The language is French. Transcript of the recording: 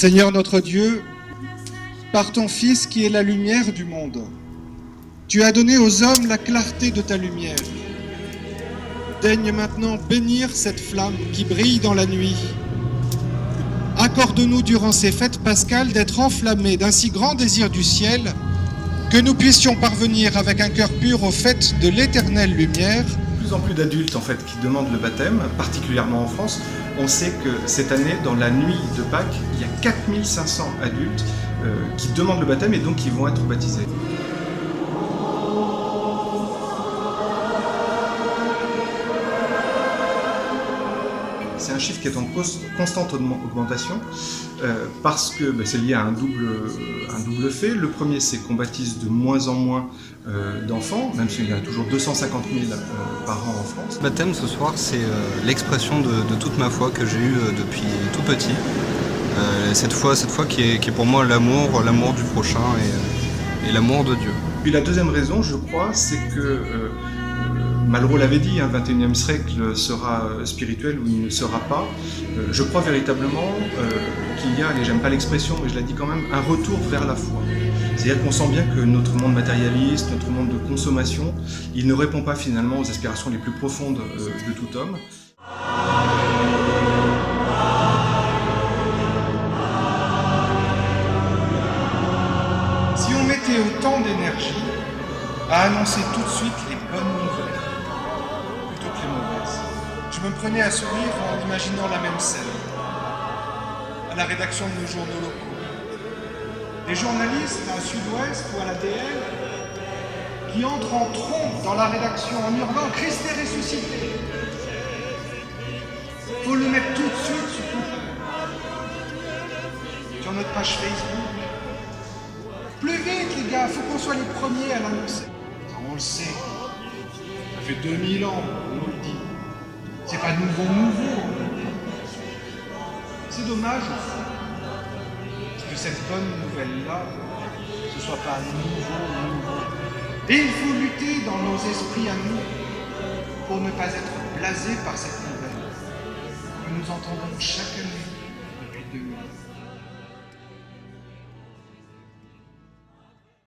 Seigneur notre Dieu, par ton Fils qui est la lumière du monde, tu as donné aux hommes la clarté de ta lumière. Daigne maintenant bénir cette flamme qui brille dans la nuit. Accorde-nous durant ces fêtes pascales d'être enflammés d'un si grand désir du ciel que nous puissions parvenir avec un cœur pur aux fêtes de l'éternelle lumière. De plus en plus d'adultes en fait qui demandent le baptême, particulièrement en France. On sait que cette année, dans la nuit de Pâques, il y a 4500 adultes qui demandent le baptême et donc qui vont être baptisés. C'est un chiffre qui est en constante augmentation parce que c'est lié à un double fait. Le premier, c'est qu'on baptise de moins en moins d'enfants, même s'il y a toujours 250 000 par an en France. Le baptême ce soir, c'est l'expression de toute ma foi que j'ai eue depuis tout petit. Cette foi qui est pour moi l'amour du prochain et l'amour de Dieu. Puis la deuxième raison, je crois, c'est que Malraux l'avait dit, le 21e siècle sera spirituel ou il ne sera pas. Je crois véritablement qu'il y a, et j'aime pas l'expression, mais je la dis quand même, un retour vers la foi. C'est-à-dire qu'on sent bien que notre monde matérialiste, notre monde de consommation, il ne répond pas finalement aux aspirations les plus profondes de tout homme. Si on mettait autant d'énergie à annoncer tout de suite les bonnes nouvelles, plutôt que les mauvaises, je me prenais à sourire en imaginant la même scène, à la rédaction de nos journaux locaux. Des journalistes à Sud-Ouest ou à la DL qui entrent en trompe dans la rédaction en hurlant « Christ est ressuscité !» Faut le mettre tout de suite sur notre page Facebook. Plus vite les gars, faut qu'on soit les premiers à l'annoncer. On le sait, ça fait 2000 ans, on nous le dit. C'est pas nouveau. C'est dommage au fond que cette bonne nouvelle-là, ce soit pas nouveau. Et il faut lutter dans nos esprits à nous pour ne pas être blasés par cette nouvelle que nous entendons chaque année.